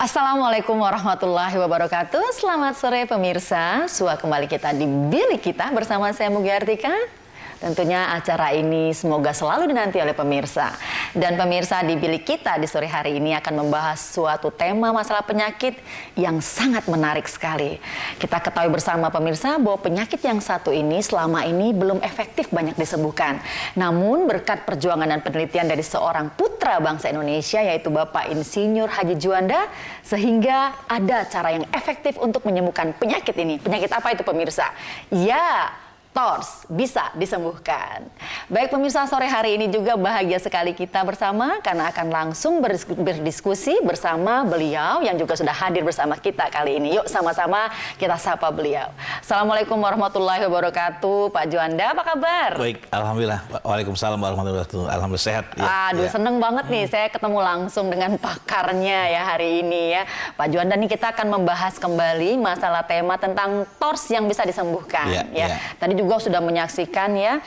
Assalamualaikum warahmatullahi wabarakatuh. Selamat sore pemirsa. Sua kembali kita di Bilik Kita bersama saya Mugi Artika. Tentunya acara ini semoga selalu dinanti oleh pemirsa. Dan pemirsa, di Bilik Kita di sore hari ini akan membahas suatu tema masalah penyakit yang sangat menarik sekali. Kita ketahui bersama pemirsa bahwa penyakit yang satu ini selama ini belum efektif banyak disembuhkan. Namun berkat perjuangan dan penelitian dari seorang putra bangsa Indonesia yaitu Bapak Insinyur Haji Juanda, sehingga ada cara yang efektif untuk menyembuhkan penyakit ini. Penyakit apa itu pemirsa? Ya, TORS bisa disembuhkan. Baik pemirsa, sore hari ini juga bahagia sekali kita bersama karena akan langsung berdiskusi bersama beliau yang juga sudah hadir bersama kita kali ini. Yuk sama-sama kita sapa beliau. Assalamualaikum warahmatullahi wabarakatuh. Pak Juanda, apa kabar? Baik, alhamdulillah. Waalaikumsalam warahmatullahi wabarakatuh. Alhamdulillah sehat. Ya, Aduh, seneng banget nih saya ketemu langsung dengan pakarnya ya hari ini ya. Pak Juanda, nih kita akan membahas kembali masalah tema tentang TORS yang bisa disembuhkan. Ya. Tadi juga sudah menyaksikan ya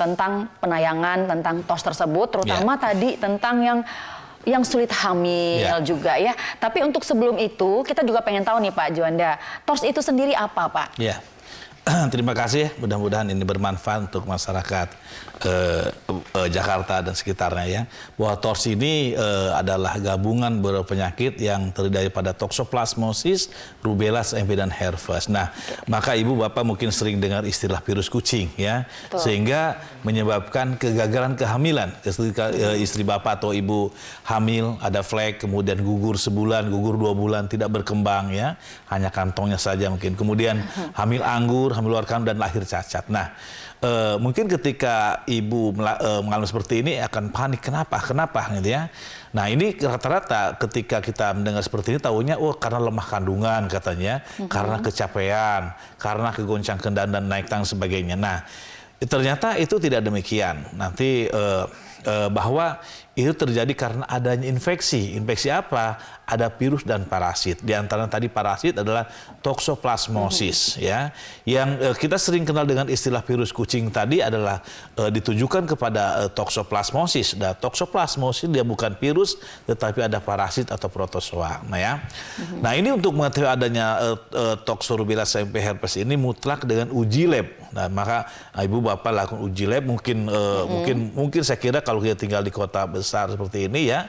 tentang penayangan tentang TORS tersebut, terutama tadi tentang yang sulit hamil juga ya. Tapi untuk sebelum itu kita juga pengen tahu nih Pak Juanda, TORS itu sendiri apa Pak? Ya. Terima kasih, mudah-mudahan ini bermanfaat untuk masyarakat Jakarta dan sekitarnya ya. Bahwa TORS ini adalah gabungan beberapa penyakit yang terdiri daripada toksoplasmosis, rubella, CMV dan herpes. Nah, maka ibu bapak mungkin sering dengar istilah virus kucing ya. Betul. Sehingga menyebabkan kegagalan kehamilan. Ketika istri bapak atau ibu hamil, ada flek, kemudian gugur sebulan, gugur 2 bulan, tidak berkembang ya. Hanya kantongnya saja mungkin. Kemudian hamil anggur, hamil luar kandung dan lahir cacat. Nah, mungkin ketika ibu mengalami seperti ini akan panik, kenapa gitu ya. Nah, ini rata-rata ketika kita mendengar seperti ini tahunya karena lemah kandungan katanya, karena kecapean, karena kegoncang kendaan dan naik tangga sebagainya. Nah, ternyata itu tidak demikian. Nanti bahwa itu terjadi karena adanya infeksi. Infeksi apa? Ada virus dan parasit. Di antara tadi parasit adalah toksoplasmosis ya. Yang kita sering kenal dengan istilah virus kucing tadi adalah ditujukan kepada toksoplasmosis. Nah, toksoplasmosis dia bukan virus tetapi ada parasit atau protozoa. Nah ya. Nah, ini untuk mengetahui adanya toxorubella CMV herpes ini mutlak dengan uji lab. Nah, maka ibu bapak lakukan uji lab mungkin saya kira kalau kita tinggal di kota besar seperti ini ya,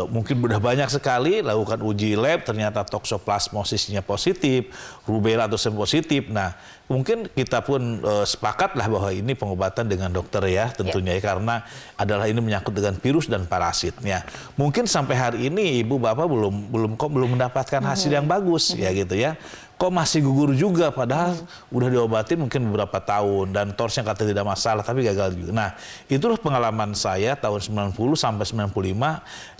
mungkin sudah banyak sekali lakukan uji lab, ternyata toksoplasmosisnya positif, rubella atau CMV positif. Nah, mungkin kita pun sepakatlah bahwa ini pengobatan dengan dokter ya tentunya ya, karena adalah ini menyangkut dengan virus dan parasitnya. Mungkin sampai hari ini ibu bapak belum mendapatkan hasil yang bagus ya gitu ya. Kok masih gugur juga padahal udah diobatin mungkin beberapa tahun dan TORS-nya katanya tidak masalah tapi gagal juga. Nah, itulah pengalaman saya tahun 90 sampai 95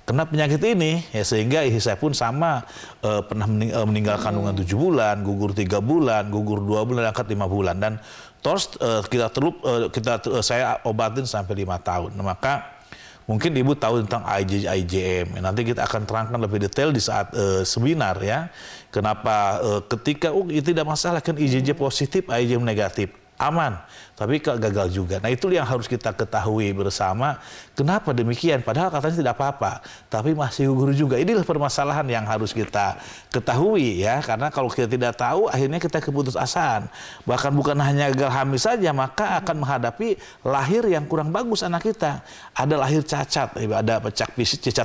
kena penyakit ini ya, sehingga saya pun sama pernah meninggal kandungan 7 bulan, gugur 3 bulan, gugur 2 bulan, angkat 5 bulan dan TORS saya obatin sampai 5 tahun. Nah, maka mungkin ibu tahu tentang IgM. Nanti kita akan terangkan lebih detail di saat seminar ya. Kenapa ketika itu tidak masalah kan IgG positif, IgM negatif. Aman, tapi gagal juga. Nah, itu yang harus kita ketahui bersama. Kenapa demikian? Padahal katanya tidak apa-apa, tapi masih gugur juga. Inilah permasalahan yang harus kita ketahui ya. Karena kalau kita tidak tahu, akhirnya kita keputusasaan. Bahkan bukan hanya gagal hamil saja, maka akan menghadapi lahir yang kurang bagus anak kita. Ada lahir cacat, ada cacat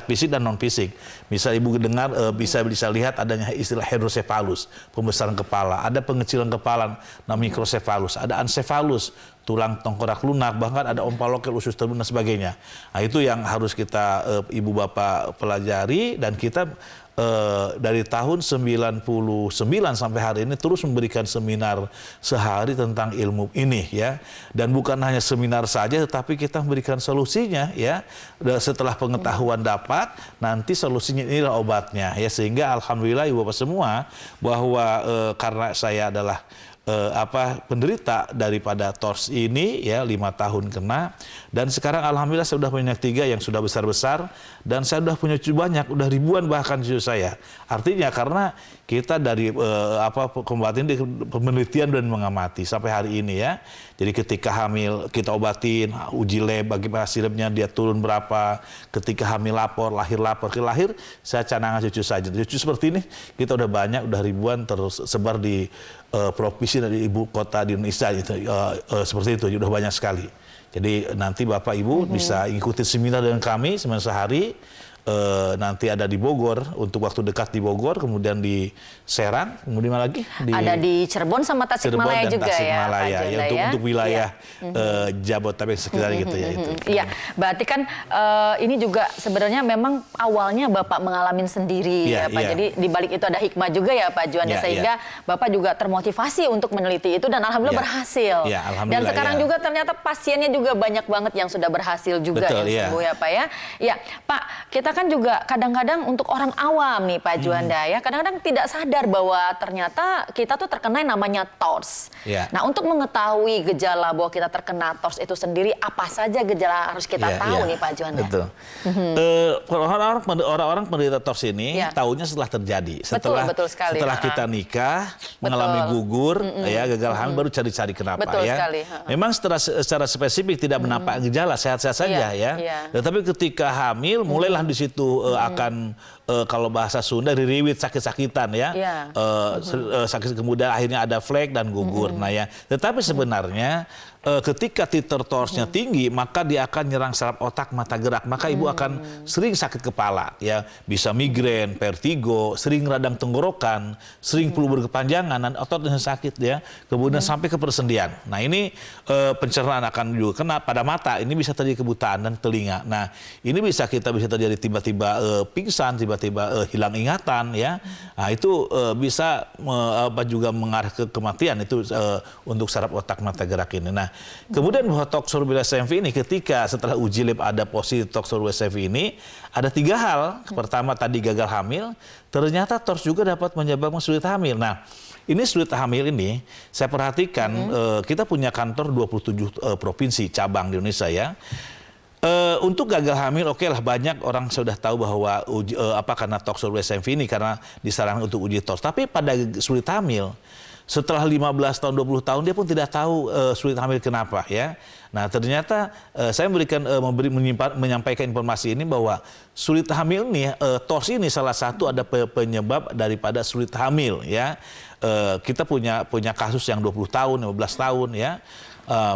fisik dan non fisik. Misal ibu dengar bisa lihat adanya istilah hidrosefalus, pembesaran kepala. Ada pengecilan kepala, namanya mikrosefalus. Ada ancefalus, tulang tengkorak lunak, bahkan ada ompalokel, usus terbun dan sebagainya. Nah, itu yang harus kita ibu bapak pelajari dan kita dari tahun 99 sampai hari ini terus memberikan seminar sehari tentang ilmu ini ya. Dan bukan hanya seminar saja tetapi kita memberikan solusinya ya. Setelah pengetahuan dapat, nanti solusinya inilah obatnya ya, sehingga alhamdulillah ibu bapak semua bahwa karena saya adalah penderita daripada TORS ini ya, 5 tahun kena dan sekarang alhamdulillah saya sudah punya 3 yang sudah besar-besar dan saya sudah punya cucu banyak, udah ribuan bahkan cucu saya. Artinya karena kita dari pengobatan ini penelitian dan mengamati sampai hari ini ya. Jadi ketika hamil kita obatin, uji lab bagaimana sirupnya dia turun berapa, ketika hamil lapor, lahir saya canangan cucu saja. Cucu seperti ini kita udah banyak, udah ribuan tersebar di provinsi dari ibu kota di Indonesia gitu. Seperti itu udah banyak sekali. Jadi nanti Bapak Ibu bisa ikuti seminar dengan kami seminar sehari. Nanti ada di Bogor untuk waktu dekat di Bogor, kemudian di Serang, kemudian mana lagi ada di Cirebon sama Tasikmalaya juga Tasikmalaya, ya, Pak ya untuk wilayah Jabodetabek sekitar gitu ya itu. Iya, berarti kan ini juga sebenarnya memang awalnya Bapak mengalami sendiri ya Pak. Jadi di balik itu ada hikmah juga ya Pak Juanda, sehingga Bapak juga termotivasi untuk meneliti itu dan alhamdulillah berhasil. Dan sekarang juga ternyata pasiennya juga banyak banget yang sudah berhasil juga yang sembuh ya Pak ya. Ya Pak, kita kan juga kadang-kadang untuk orang awam nih Pak Juanda ya, kadang-kadang tidak sadar bahwa ternyata kita tuh terkena yang namanya TORS. Nah, untuk mengetahui gejala bahwa kita terkena TORS itu sendiri, apa saja gejala harus kita tahu nih Pak Juanda? Betul. Orang-orang penderita TORS ini tahunya setelah terjadi. Betul sekali. Setelah kita nikah, mengalami gugur, ya gagal hamil, baru cari-cari kenapa sekali. Memang secara spesifik tidak menampak gejala, sehat-sehat saja ya. Tetapi ketika hamil, mulailah di situ akan kalau bahasa Sunda ririwit sakit-sakitan ya. Sakit kemudian akhirnya ada flek dan gugur. Nah ya, tetapi sebenarnya ketika titer TORS-nya tinggi, maka dia akan nyerang saraf otak mata gerak. Maka ibu akan sering sakit kepala ya, bisa migrain, vertigo, sering radang tenggorokan, sering flu berkepanjangan dan ototnya sakit ya. Kemudian sampai ke persendian. Nah, ini pencernaan akan juga kena pada mata. Ini bisa terjadi kebutaan dan telinga. Nah, ini bisa terjadi tiba-tiba pingsan, tiba-tiba hilang ingatan ya. Nah, itu bisa juga mengarah ke kematian itu untuk saraf otak mata gerak ini. Nah, kemudian bahwa toxoplasmosis HMV ini ketika setelah uji lab ada positif toxoplasmosis HMV ini ada 3 hal. Pertama tadi gagal hamil, ternyata TORS juga dapat menyebabkan sulit hamil. Nah, ini sulit hamil ini saya perhatikan kita punya kantor 27 provinsi cabang di Indonesia ya. Untuk gagal hamil, oke lah banyak orang sudah tahu bahwa karena toxoplasmosis HMV ini karena disarankan untuk uji TORS. Tapi pada sulit hamil, setelah 15 tahun, 20 tahun dia pun tidak tahu sulit hamil kenapa ya. Nah ternyata saya menyampaikan informasi ini bahwa sulit hamil ini, TORS ini salah satu ada penyebab daripada sulit hamil ya. Kita punya kasus yang 20 tahun, 15 tahun ya.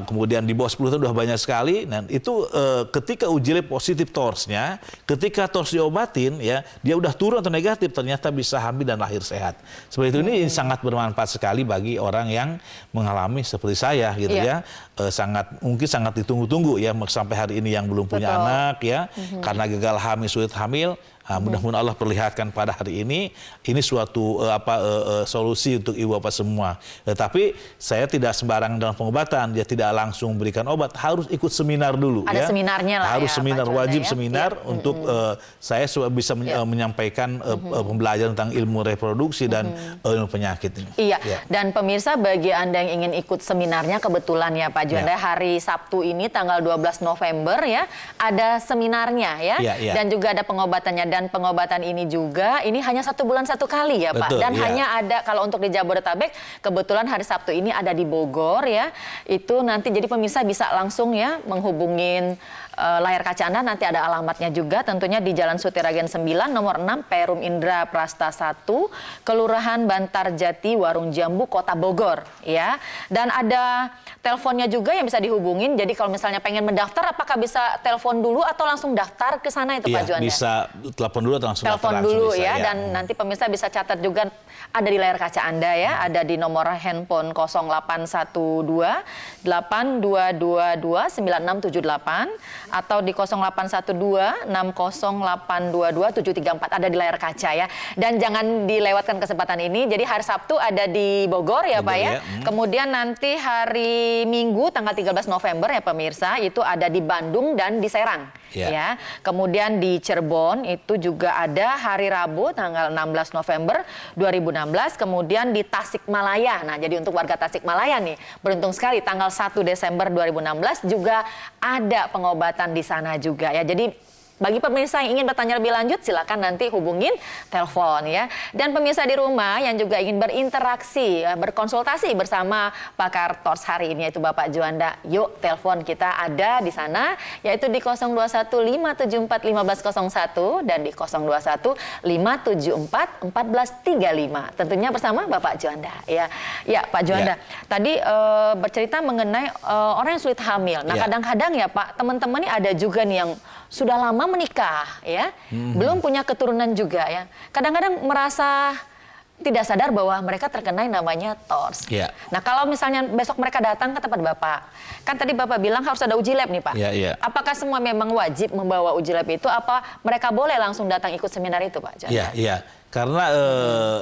Kemudian di bawah 10 tahun sudah banyak sekali. Dan itu ketika uji lab positif TORS-nya, ketika TORS diobatin ya, dia udah turun atau negatif, ternyata bisa hamil dan lahir sehat. Seperti itu ini sangat bermanfaat sekali bagi orang yang mengalami seperti saya gitu ya. Mungkin sangat ditunggu-tunggu ya sampai hari ini yang belum punya anak ya, karena gagal hamil, sulit hamil. Mudah-mudahan Allah perlihatkan pada hari ini suatu solusi untuk ibu bapak semua. Tetapi saya tidak sembarangan dalam pengobatan, dia tidak langsung memberikan obat, harus ikut seminar dulu. Ada seminarnya lah harus ya, seminar, wajib ya? Seminar untuk saya bisa menyampaikan pembelajaran tentang ilmu reproduksi dan ilmu penyakit ini. Dan pemirsa, bagi Anda yang ingin ikut seminarnya, kebetulan ya Pak Juanda, hari Sabtu ini tanggal 12 November ya, ada seminarnya ya, dan juga ada pengobatannya. Dan pengobatan ini juga, ini hanya 1 bulan 1 kali ya Pak. Dan hanya ada, kalau untuk di Jabodetabek, kebetulan hari Sabtu ini ada di Bogor ya. Itu nanti jadi pemirsa bisa langsung ya menghubungin layar kaca Anda, nanti ada alamatnya juga tentunya di Jalan Sutiragen 9 nomor 6 Perum Indra Prasta 1 Kelurahan Bantar Jati Warung Jambu Kota Bogor ya. Dan ada teleponnya juga yang bisa dihubungin. Jadi kalau misalnya pengen mendaftar, apakah bisa telepon dulu atau langsung daftar ke sana itu Pak Juanda? Bisa telepon dulu atau langsung telepon dulu ya. Dan nanti pemirsa bisa catat juga ada di layar kaca Anda ya, ada di nomor handphone 0812 8222 9678 atau di 0812 60822 734, ada di layar kaca ya. Dan jangan dilewatkan kesempatan ini. Jadi hari Sabtu ada di Bogor ya Pak ya. Kemudian nanti hari Minggu tanggal 13 November ya pemirsa, itu ada di Bandung dan di Serang ya. Kemudian di Cirebon itu juga ada hari Rabu tanggal 16 November 2016. Kemudian di Tasikmalaya. Nah, jadi untuk warga Tasikmalaya nih, beruntung sekali tanggal 1 Desember 2016 juga ada pengobatan di sana juga ya. Jadi Bagi pemirsa yang ingin bertanya lebih lanjut, silakan nanti hubungin telepon ya. Dan pemirsa di rumah yang juga ingin berinteraksi, berkonsultasi bersama pakar TORS hari ini yaitu Bapak Juanda, yuk telepon kita ada di sana yaitu di 021 574 1501 dan di 021 574 1435. Tentunya bersama Bapak Juanda ya. Ya Pak Juanda, tadi bercerita mengenai orang yang sulit hamil. Nah kadang-kadang ya Pak, teman-teman ini ada juga nih yang sudah lama menikah ya, belum punya keturunan juga ya. Kadang-kadang merasa tidak sadar bahwa mereka terkena yang namanya TORS. Nah kalau misalnya besok mereka datang ke tempat Bapak, kan tadi Bapak bilang harus ada uji lab nih Pak. Apakah semua memang wajib membawa uji lab itu? Apa mereka boleh langsung datang ikut seminar itu Pak? Iya, karena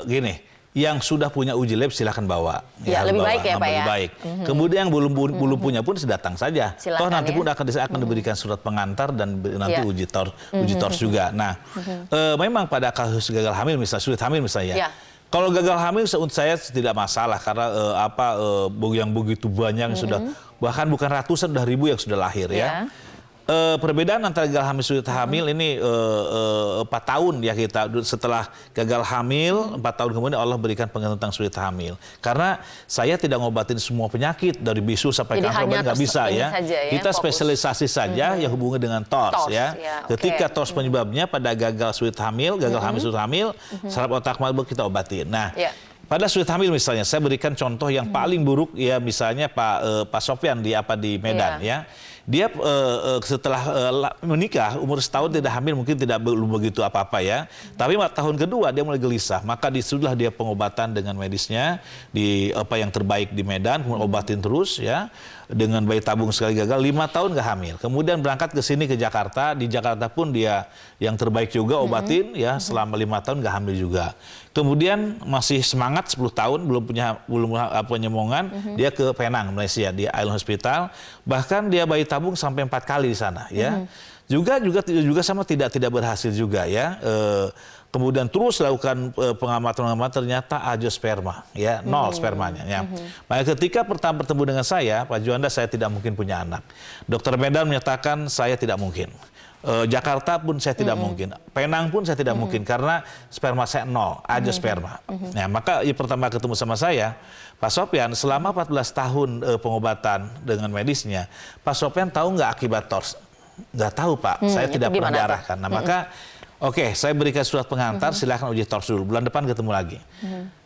gini. Yang sudah punya uji lab silahkan bawa. Ya, lebih baik ya Pak ya. Baik. Kemudian yang belum punya pun datang saja. Silakan, toh nanti pun akan diberikan surat pengantar dan nanti uji TORS juga. Nah, memang pada kasus gagal hamil misalnya, sulit hamil misalnya. Kalau gagal hamil untuk saya tidak masalah karena yang begitu banyak yang sudah bahkan bukan ratusan, udah ribu yang sudah lahir ya. Perbedaan antara gagal hamil sulit hamil ini 4 tahun ya kita setelah gagal hamil 4 tahun kemudian Allah berikan pengertian tentang sulit hamil karena saya tidak ngobatin semua penyakit dari bisu sampai kanker nggak bisa ya. Kita spesialisasi saja yang hubungan dengan TORS ya. Ketika TORS penyebabnya pada gagal sulit hamil, sulit hamil, saraf otak malbuk kita obatin. Nah, pada sulit hamil misalnya, saya berikan contoh yang paling buruk ya misalnya Pak Sofyan di Medan ya. Dia setelah menikah umur setahun tidak hamil mungkin belum begitu apa-apa ya. Tapi tahun kedua dia mulai gelisah. Maka disudahlah dia pengobatan dengan medisnya di yang terbaik di Medan, kemudian obatin terus ya. Dengan bayi tabung sekali gagal 5 tahun nggak hamil. Kemudian berangkat ke sini ke Jakarta. Di Jakarta pun dia yang terbaik juga obatin ya selama 5 tahun nggak hamil juga. Kemudian masih semangat 10 tahun belum punya nyemongan, dia ke Penang Malaysia di Island Hospital. Bahkan dia bayi tabung sampai 4 kali di sana ya. Juga sama tidak berhasil juga ya. Kemudian terus lakukan pengamatan ternyata agiosperma ya, 0 spermanya ya. Maka ketika pertama bertemu dengan saya, Pak Juanda, saya tidak mungkin punya anak. Dokter Medan menyatakan saya tidak mungkin. Jakarta pun saya tidak mungkin, Penang pun saya tidak mungkin karena sperma saya 0, agiosperma. Nah, maka pertama ketemu sama saya, Pak Sofyan selama 14 tahun pengobatan dengan medisnya, Pak Sofyan tahu nggak akibat TORS? Nggak tahu Pak, saya tidak pernah diarahkan. Nah maka oke, saya berikan surat pengantar, silahkan uji TORS dulu. Bulan depan ketemu lagi.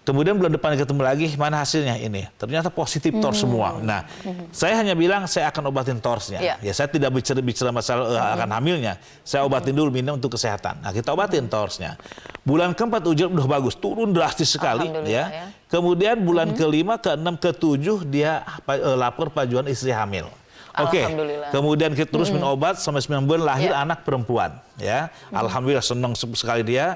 Kemudian bulan depan ketemu lagi, mana hasilnya ini? Ternyata positif TORS semua. Nah, saya hanya bilang saya akan obatin TORS-nya. Ya, saya tidak bicara masalah akan hamilnya. Saya obatin dulu minum untuk kesehatan. Nah, kita obatin TORS-nya. Bulan keempat uji udah bagus, turun drastis sekali. Ya. Kemudian bulan kelima, keenam, ketujuh dia lapor Pak Juan istri hamil. Oke, kemudian kita terus minum obat sampai 9 bulan lahir anak perempuan, ya. Alhamdulillah senang sekali dia.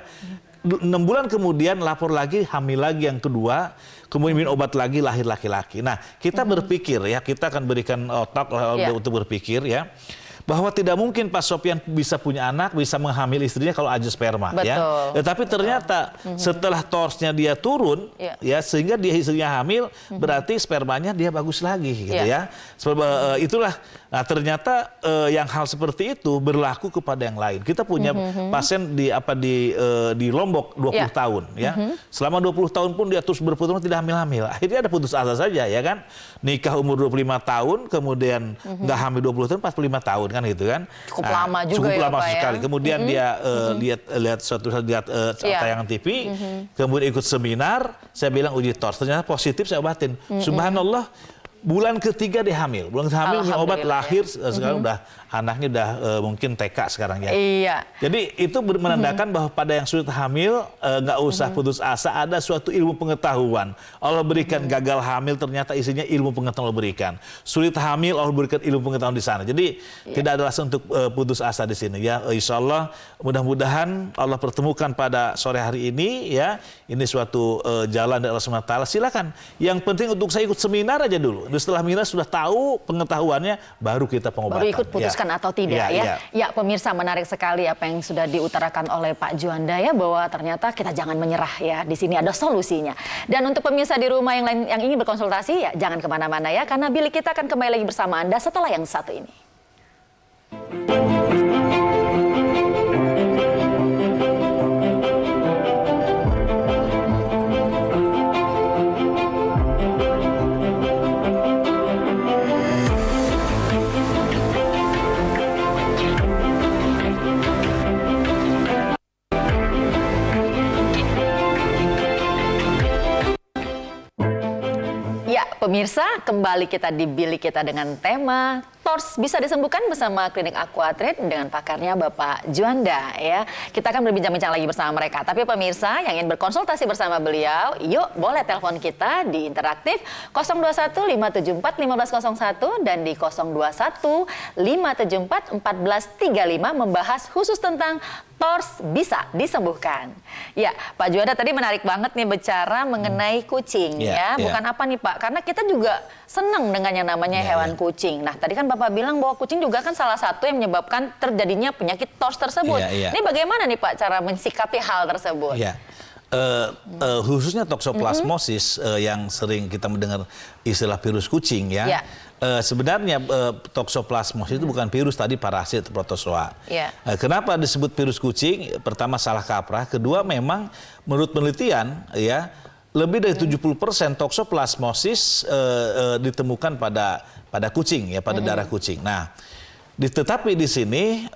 6 bulan kemudian lapor lagi hamil lagi yang kedua, kemudian minum obat lagi lahir laki-laki. Nah, kita berpikir ya, kita akan berikan otak untuk berpikir ya. Bahwa tidak mungkin Pak Sofyan bisa punya anak, bisa menghamil istrinya kalau agiosperma ya. Tetapi ternyata setelah TORS-nya dia turun ya sehingga dia istrinya hamil, berarti spermanya dia bagus lagi gitu ya. Itulah ternyata yang hal seperti itu berlaku kepada yang lain. Kita punya pasien di Lombok 20 tahun ya. Selama 20 tahun pun dia terus berputus tidak hamil-hamil. Akhirnya ada putus asa saja ya kan. Nikah umur 25 tahun kemudian nggak hamil 20 tahun 45 tahun kan gitu kan. Cukup lama juga cukup ya lama Pak sekali. Ya? Kemudian dia lihat tayangan TV, kemudian ikut seminar, saya bilang uji TORS, ternyata positif saya obatin. Subhanallah, bulan ketiga dia hamil. Bulan hamil minum obat lahir, sekarang udah anaknya udah mungkin TK sekarang ya. Iya. Jadi itu menandakan bahwa pada yang sulit hamil nggak usah putus asa, ada suatu ilmu pengetahuan. Allah berikan gagal hamil ternyata isinya ilmu pengetahuan Allah berikan. Sulit hamil Allah berikan ilmu pengetahuan di sana. Jadi tidak ada alasan untuk putus asa di sini ya. Insya Allah mudah-mudahan Allah pertemukan pada sore hari ini ya. Ini suatu jalan dari Allah SWT. Silakan. Yang penting untuk saya ikut seminar aja dulu. Setelah seminar sudah tahu pengetahuannya, baru kita pengobatan. Baru ikut putuskan atau tidak ya. Ya pemirsa, menarik sekali apa yang sudah diutarakan oleh Pak Juanda ya, bahwa ternyata kita jangan menyerah ya. Di sini ada solusinya. Dan untuk pemirsa di rumah yang lain yang ingin berkonsultasi ya jangan kemana-mana ya, karena Bilik kita akan kembali lagi bersama Anda setelah yang satu ini. pemirsa, kembali kita di bilik kita dengan tema TORS bisa disembuhkan bersama Klinik Aquatrade dengan pakarnya Bapak Juanda ya. Kita akan berbincang-bincang lagi bersama mereka. Tapi pemirsa yang ingin berkonsultasi bersama beliau, yuk boleh telepon kita di interaktif 021 574 1501 dan di 021 574 1435 membahas khusus tentang TORS bisa disembuhkan. Ya, Pak Juanda tadi menarik banget nih bicara mengenai kucing ya. Bukan apa nih Pak, karena kita juga senang dengan yang namanya hewan kucing. Nah, tadi kan Bapak bilang bahwa kucing juga kan salah satu yang menyebabkan terjadinya penyakit TORS tersebut. Ini bagaimana nih Pak cara mensikapi hal tersebut? Khususnya toksoplasmosis yang sering kita mendengar istilah virus kucing ya. Sebenarnya toksoplasmosis itu bukan virus, tadi parasit protozoa. Kenapa disebut virus kucing? Pertama salah kaprah, kedua memang menurut penelitian ya lebih dari 70% toksoplasmosis ditemukan pada kucing ya, pada darah kucing. Nah, tetapi di sini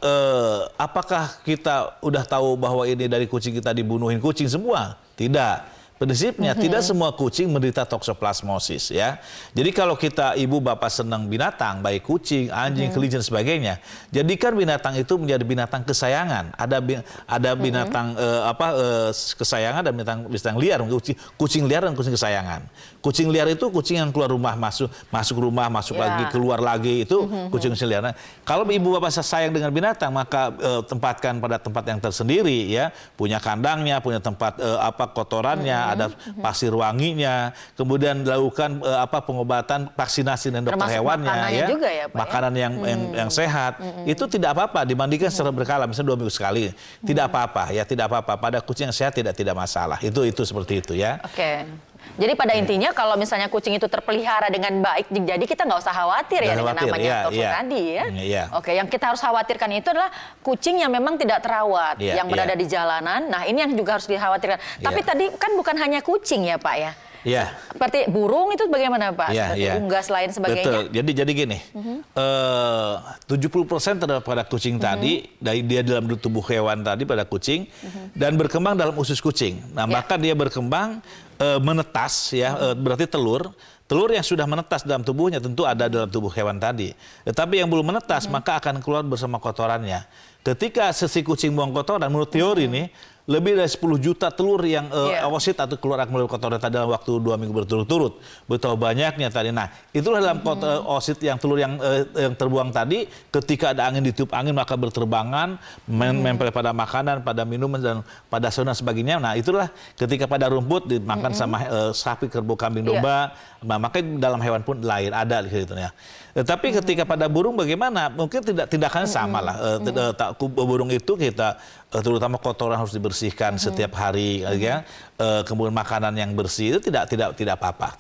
apakah kita udah tahu bahwa ini dari kucing kita dibunuhin kucing semua? Tidak. Prinsipnya tidak semua kucing menderita toksoplasmosis ya. Jadi kalau kita ibu bapak senang binatang, baik kucing, anjing, kelinci dan sebagainya, jadikan binatang itu menjadi binatang kesayangan. Ada binatang kesayangan dan binatang liar, kucing liar dan kucing kesayangan. Kucing liar itu kucing yang keluar rumah masuk rumah, masuk lagi, keluar lagi, itu kucing liar. Nah, kalau ibu bapak sayang dengan binatang, maka tempatkan pada tempat yang tersendiri ya, punya kandangnya, punya tempat kotorannya, ada pasir wanginya, kemudian dilakukan pengobatan, vaksinasi dan dokter hewannya ya, juga ya, Pak, makanan yang sehat. Itu tidak apa-apa dibandingkan secara berkala, misalnya 2 minggu sekali, tidak apa-apa ya, tidak apa-apa. Pada kucing yang sehat tidak masalah. Itu seperti itu ya. Oke. Jadi pada intinya kalau misalnya kucing itu terpelihara dengan baik, jadi kita nggak usah khawatir ya dengan namanya tokso tadi ya. Oke, yang kita harus khawatirkan itu adalah kucing yang memang tidak terawat, yang berada di jalanan. Nah, ini yang juga harus dikhawatirkan. Tapi tadi kan bukan hanya kucing ya Pak ya. Seperti burung itu bagaimana Pak? Unggas lain sebagainya. Betul. Jadi gini, 70% terhadap pada kucing tadi, dari dia dalam tubuh hewan tadi pada kucing, dan berkembang dalam usus kucing. Nah, maka dia berkembang menetas ya, berarti telur yang sudah menetas dalam tubuhnya tentu ada dalam tubuh hewan tadi. Tetapi yang belum menetas maka akan keluar bersama kotorannya. Ketika si kucing buang kotoran, menurut teori ini lebih dari 10 juta telur yang oosit atau keluar melalui kotoran tadi dalam waktu 2 minggu berturut-turut. Betapa banyaknya tadi. Nah, itulah dalam oosit yang telur yang terbuang tadi, ketika ada angin, ditiup angin maka berterbangan, menempel pada makanan, pada minuman dan pada sauna dan sebagainya. Nah, itulah ketika pada rumput dimakan sama sapi, kerbau, kambing, domba. Nah, maka dalam hewan pun lain ada gitu ya. Tetapi ketika pada burung bagaimana? Mungkin tindakannya sama lah. Burung itu kita terutama kotoran harus dibersihkan setiap hari ya. Kemudian makanan yang bersih itu tidak apa-apa.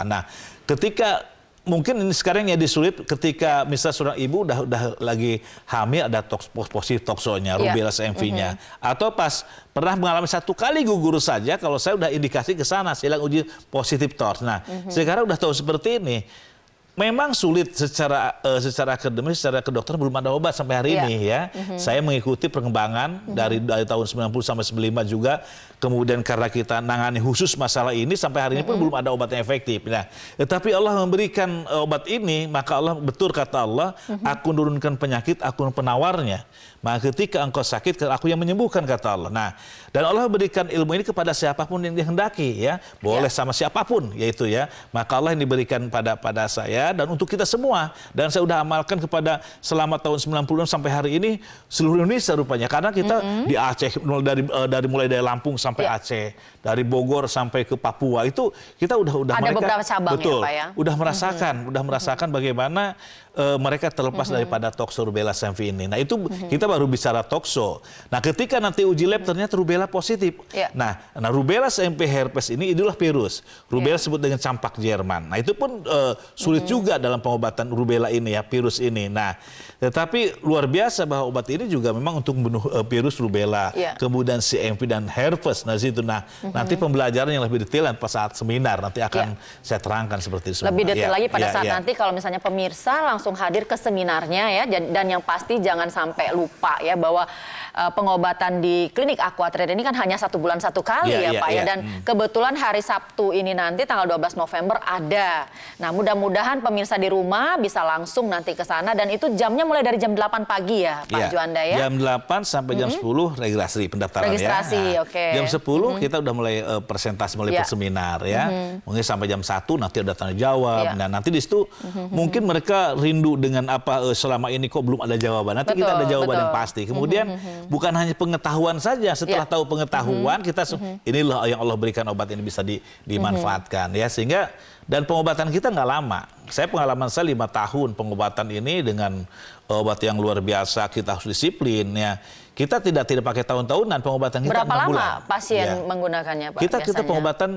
Nah, ketika mungkin ini sekarang jadi sulit ketika misalnya seorang ibu udah lagi hamil, ada positif toksonya, rubella MV-nya, atau pas pernah mengalami 1 kali gugur saja, kalau saya udah indikasi ke sana, silang uji positif TORS. Nah, sekarang udah tahu seperti ini. Memang sulit secara akademis, secara kedokteran belum ada obat sampai hari ini ya. Saya mengikuti perkembangan dari tahun 90 sampai 95 juga. Kemudian karena kita nangani khusus masalah ini sampai hari ini pun belum ada obat yang efektif. Nah, tetapi Allah memberikan obat ini, maka Allah betul kata Allah, aku menurunkan penyakit, aku penawarnya. Maka ketika engkau sakit, aku yang menyembuhkan kata Allah. Nah, dan Allah berikan ilmu ini kepada siapapun yang dihendaki ya. Boleh sama siapapun yaitu ya. Maka Allah yang diberikan pada saya dan untuk kita semua. Dan saya sudah amalkan kepada selama tahun 90-an sampai hari ini seluruh Indonesia rupanya. Karena kita di Aceh mulai dari Lampung sampai Aceh, dari Bogor sampai ke Papua itu kita udah ada beberapa cabang betul, ya Pak ya. Udah merasakan bagaimana mereka terlepas daripada tokso rubella MV ini. Nah, itu kita baru bicara tokso. Nah, ketika nanti uji lab ternyata rubella positif. Nah, rubella MV herpes ini itulah virus. Rubella disebut dengan campak Jerman. Nah, itu pun sulit juga dalam pengobatan rubella ini ya, virus ini. Nah, tetapi luar biasa bahwa obat ini juga memang untuk membunuh virus rubella, kemudian CMV dan herpes. Nah, situ. Nah, nanti pembelajaran yang lebih detail pas saat seminar nanti akan saya terangkan seperti itu. Lebih detail lagi pada saat nanti kalau misalnya pemirsa langsung langsung hadir ke seminarnya ya. Dan yang pasti jangan sampai lupa ya bahwa pengobatan di klinik Aquatrade ini kan hanya 1 bulan 1 kali ya Pak ya. Dan kebetulan hari Sabtu ini nanti tanggal 12 November ada. Nah mudah-mudahan pemirsa di rumah bisa langsung nanti ke sana, dan itu jamnya mulai dari jam 8 pagi ya Pak Juanda ya. Jam 8 sampai jam 10 registrasi pendaftaran registrasi, ya. Nah, oke. Jam 10 kita udah mulai presentasi, mulai perseminar ya. Mungkin sampai jam 1 nanti ada tanya jawab. Nah nanti di situ mungkin mereka rindu dengan apa selama ini kok belum ada jawaban. Nanti kita ada jawaban yang pasti. Kemudian bukan hanya pengetahuan saja, setelah tahu pengetahuan kita inilah yang Allah berikan obat ini bisa dimanfaatkan ya, sehingga dan pengobatan kita nggak lama. Saya pengalaman saya 5 tahun pengobatan ini dengan obat yang luar biasa, kita harus disiplin ya. Kita tidak pakai tahun-tahunan, pengobatan kita 6 bulan. Berapa lama pasien menggunakannya Pak? Kita pengobatan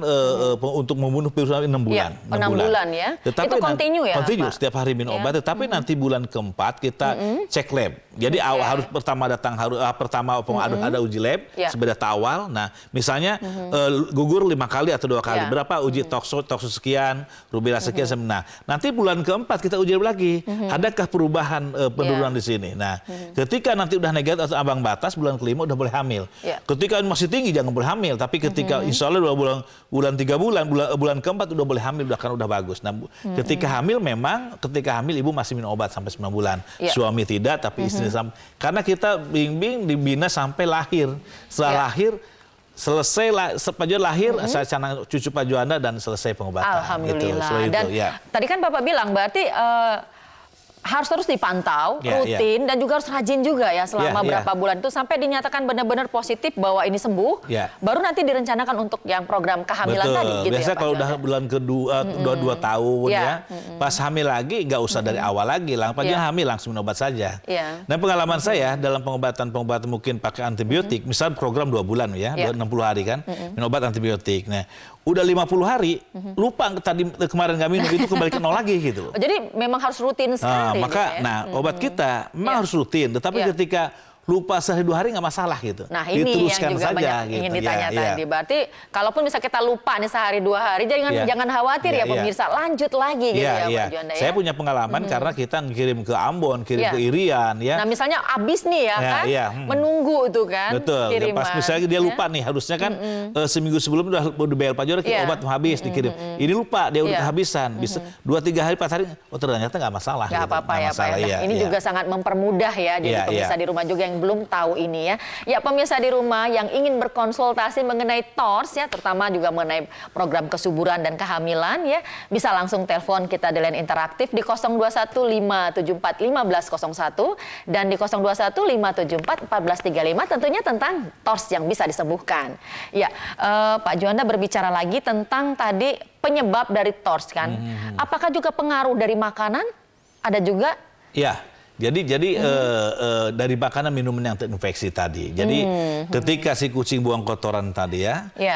untuk membunuh virus 6 bulan. 6 bulan ya. Tetapi itu kontinu ya kontinu, Pak? setiap hari minum obat. Tetapi nanti bulan keempat kita cek lab. Jadi harus pertama datang ada uji lab sebagai data awal. Nah misalnya gugur 5 kali atau 2 kali. Berapa uji tokso sekian, rubella sekian. Nah nanti bulan keempat kita uji lagi. Adakah perubahan penurunan di sini? Nah ketika nanti udah negatif atau ambang batas, bulan kelima udah boleh hamil. Ketika masih tinggi jangan boleh hamil, tapi ketika insya Allah 3 bulan keempat udah boleh hamil, kan udah bagus. Nah, ketika hamil ketika hamil ibu masih minum obat sampai 9 bulan. Suami tidak, tapi istri karena kita bimbing dibina sampai lahir. Setelah lahir selesai Pak Juanda lahir, saya canang cucu Pak Juanda dan selesai pengobatan. Alhamdulillah. Gitu, dan tadi kan Bapak bilang berarti harus terus dipantau, rutin, dan juga harus rajin juga ya selama berapa bulan itu sampai dinyatakan benar-benar positif bahwa ini sembuh. Baru nanti direncanakan untuk yang program kehamilan tadi. Gitu biasa ya, kalau udah bulan kedua, 2 tahun pas hamil lagi nggak usah dari awal lagi, langsung hamil langsung minum obat saja. Nah pengalaman saya dalam pengobatan mungkin pakai antibiotik, misal program 2 bulan ya, 60 hari kan, minum obat antibiotik. Nah udah 50 hari, lupa kemarin nggak minum, itu kembali ke 0 lagi gitu. Jadi memang harus rutin sekali. Obat kita memang harus rutin, tetapi ketika lupa sehari 2 hari nggak masalah gitu. Nah ini yang juga banyak gitu. ingin ditanya tadi. Berarti kalaupun bisa kita lupa nih sehari 2 hari, jangan khawatir ya pemirsa, lanjut lagi gitu ya Pak Juanda ya. Saya punya pengalaman karena kita ngirim ke Ambon, kirim ke Irian ya. Nah misalnya abis nih ya kan, menunggu tuh kan. Betul, pas misalnya dia lupa nih, harusnya kan seminggu sebelum udah bayar Pak Juanda, obat mau habis dikirim. Ini lupa, dia udah kehabisan. Bisa 2-3 hari, 4 hari, ternyata nggak masalah. Nggak apa-apa ya Pak ya. Ini juga sangat mempermudah ya, jadi pemirsa di rumah juga yang belum tahu ini ya. Ya pemirsa di rumah yang ingin berkonsultasi mengenai TORS ya, terutama juga mengenai program kesuburan dan kehamilan ya, bisa langsung telepon kita di line interaktif di 0215741501 dan di 0215741435 tentunya tentang TORS yang bisa disembuhkan. Ya, Pak Juanda berbicara lagi tentang tadi penyebab dari TORS kan. Apakah juga pengaruh dari makanan? Ada juga? Ya. Jadi dari makanan minuman yang terinfeksi tadi. Jadi ketika si kucing buang kotoran tadi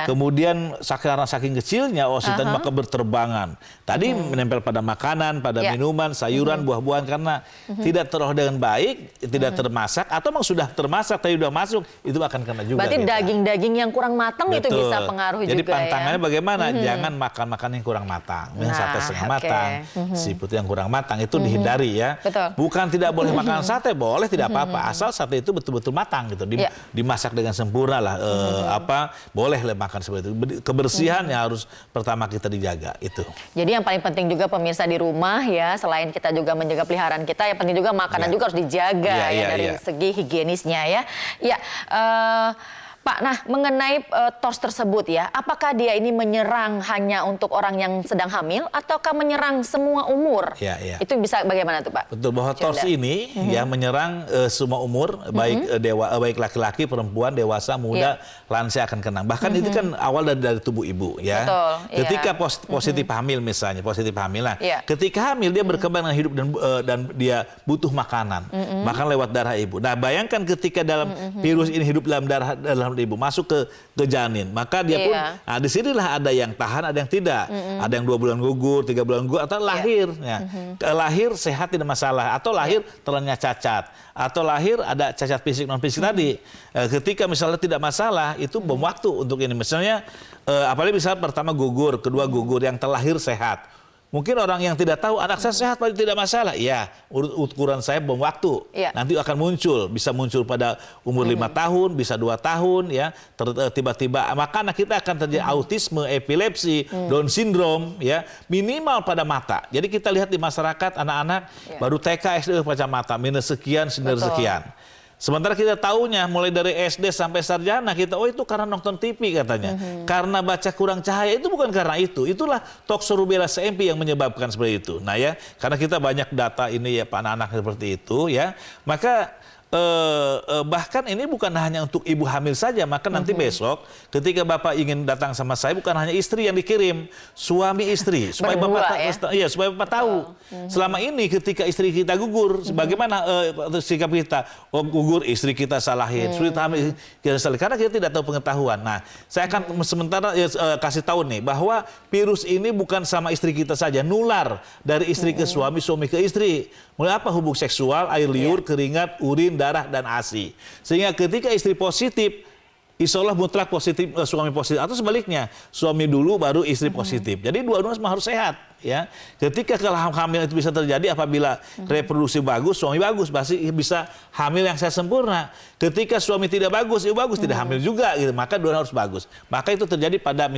kemudian karena saking kecilnya oosit maka berterbangan. Tadi menempel pada makanan, pada minuman, sayuran, buah-buahan karena tidak terolah dengan baik, tidak termasak atau memang sudah termasak tapi sudah masuk, itu akan kena juga. Berarti daging-daging yang kurang matang itu bisa pengaruh juga. Jadi pantangannya bagaimana? Jangan makan makanan yang kurang matang. Sate setengah matang, seafood yang kurang matang itu dihindari ya. Bukan tidak boleh makan sate, boleh tidak apa-apa, asal sate itu betul-betul matang gitu, dimasak dengan sempurna lah, boleh makan seperti itu. Kebersihan yang harus pertama kita dijaga itu. Jadi yang paling penting juga pemirsa di rumah ya, selain kita juga menjaga peliharaan kita, yang penting juga makanan juga harus dijaga dari segi higienisnya ya. Ya. Pak, nah mengenai TORS tersebut ya, apakah dia ini menyerang hanya untuk orang yang sedang hamil ataukah menyerang semua umur? Itu bisa bagaimana tuh Pak? Betul, bahwa TORS ini ya menyerang semua umur, baik laki-laki, perempuan, dewasa, muda, lansia akan kena. Bahkan itu kan awal dari tubuh ibu ya. Betul, ketika positif hamil misalnya, positif hamil lah. Ketika hamil dia berkembang dengan hidup dan dia butuh makanan, makan lewat darah ibu. Nah bayangkan ketika dalam virus ini hidup dalam ibu, masuk ke janin, maka dia pun di sinilah ada yang tahan, ada yang tidak, ada yang 2 bulan gugur, 3 bulan gugur, atau lahir lahir sehat tidak masalah, atau lahir telannya cacat, atau lahir ada cacat fisik non fisik tadi. Ketika misalnya tidak masalah, itu bom waktu untuk ini. Misalnya apalagi misalnya pertama gugur, kedua gugur, yang terlahir sehat, Mungkin orang yang tidak tahu, anak saya sehat Pak, tidak masalah. Ya, ukuran saya bom waktu. Iya. Nanti akan muncul, bisa muncul pada umur 5 tahun, bisa 2 tahun, ya. Tiba-tiba, maka anak kita akan terjadi autisme, epilepsi, Down syndrome, ya. Minimal pada mata. Jadi kita lihat di masyarakat, anak-anak baru TK, SD pada mata, minus sekian, sekian. Sementara kita tahunya mulai dari SD sampai sarjana kita, oh itu karena nonton TV katanya. Karena baca kurang cahaya, itu bukan karena itu. Itulah toxo-rubella CMP yang menyebabkan seperti itu. Nah ya, karena kita banyak data ini ya Pak, anak-anak seperti itu ya. Maka bahkan ini bukan hanya untuk ibu hamil saja, maka nanti besok ketika Bapak ingin datang sama saya, bukan hanya istri yang dikirim, suami istri, supaya Berdua, Bapak supaya Bapak tahu selama ini ketika istri kita gugur, bagaimana sikap kita, oh gugur istri kita salahin, sulit hamil kita salahin, karena kita tidak tahu pengetahuan. Nah, saya akan sementara kasih tahu nih bahwa virus ini bukan sama istri kita saja, nular dari istri ke suami, suami ke istri. Mulai apa? Hubungan seksual, air liur, keringat, urin, darah, dan ASI. Sehingga ketika istri positif, insya Allah mutlak positif, suami positif. Atau sebaliknya, suami dulu baru istri positif. Jadi dua-duanya harus sehat. Ya. Ketika hamil itu bisa terjadi apabila reproduksi bagus, suami bagus, pasti bisa hamil yang sehat sempurna. Ketika suami tidak bagus, ibu bagus, tidak hamil juga. Gitu. Maka dua harus bagus. Maka itu terjadi pada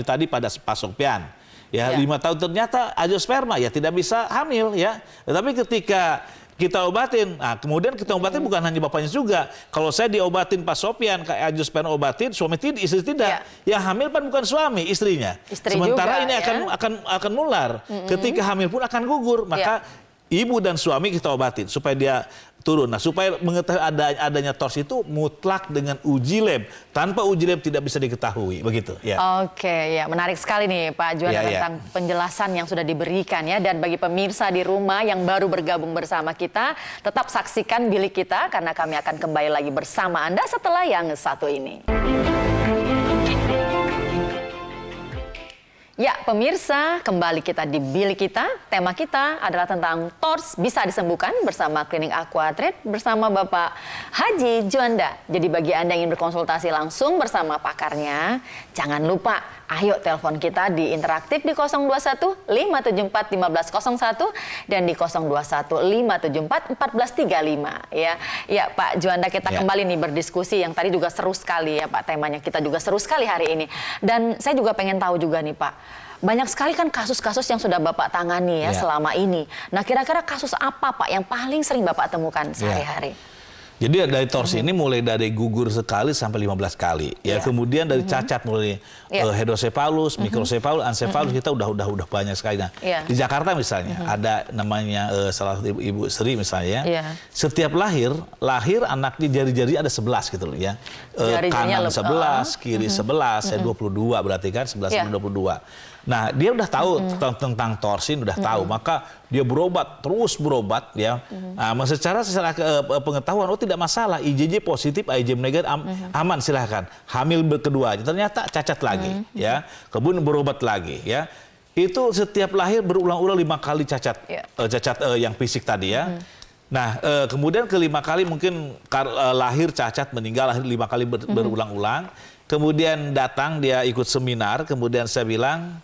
Pak Sofyan. Ya, 5 tahun ternyata azoosperma ya tidak bisa hamil ya. Tetapi ketika kita obatin, nah kemudian kita obatin bukan hanya bapaknya juga. Kalau saya diobatin Pak Sofyan kayak azoosperma obatin, suami tidak, istri tidak. Yang hamil kan bukan suami, istrinya. Istri sementara juga, ini akan nular. Ketika hamil pun akan gugur, maka ibu dan suami kita obatin supaya dia turun. Nah, supaya mengetahui adanya TORS itu mutlak dengan uji lab. Tanpa uji lab tidak bisa diketahui, begitu. Ya. Oke, ya menarik sekali nih Pak Juanda tentang penjelasan yang sudah diberikan ya. Dan bagi pemirsa di rumah yang baru bergabung bersama kita, tetap saksikan Bilik Kita karena kami akan kembali lagi bersama Anda setelah yang satu ini. Ya, pemirsa, kembali kita di Bilik Kita. Tema kita adalah tentang TORS bisa disembuhkan bersama Klinik Aquatreat bersama Bapak Haji Juanda. Jadi bagi Anda yang ingin berkonsultasi langsung bersama pakarnya, jangan lupa ayo telepon kita di interaktif di 021 574 1501 dan di 021 574 1435 ya. Ya, Pak Juanda, kita kembali nih berdiskusi yang tadi juga seru sekali ya Pak, temanya kita juga seru sekali hari ini. Dan saya juga pengen tahu juga nih Pak, banyak sekali kan kasus-kasus yang sudah Bapak tangani ya selama ini. Nah, kira-kira kasus apa Pak yang paling sering Bapak temukan sehari-hari? Jadi dari TORS ini mulai dari gugur sekali sampai 15 kali. Ya, kemudian dari cacat mulai hidrosepalus, mikrocephalus, ancefalus kita udah banyak sekali. Nah, di Jakarta misalnya ada namanya salah satu ibu Sri misalnya. Setiap lahir anaknya jari-jari ada 11 gitu loh ya. Kanan 11, kiri 11, saya 22 berarti kan 11 sampai 22. Nah, dia udah tahu tentang TORS ini, udah tahu, maka dia terus berobat ya. Nah, secara pengetahuan, oh tidak masalah, IgG positif, IgM negatif, aman silahkan. Hamil kedua, ternyata cacat lagi ya. Kemudian berobat lagi ya. Itu setiap lahir berulang-ulang 5 kali cacat, yang fisik tadi ya. Nah, kemudian ke-5 kali mungkin lahir cacat, meninggal, lahir 5 kali berulang-ulang. Kemudian datang dia ikut seminar, kemudian saya bilang,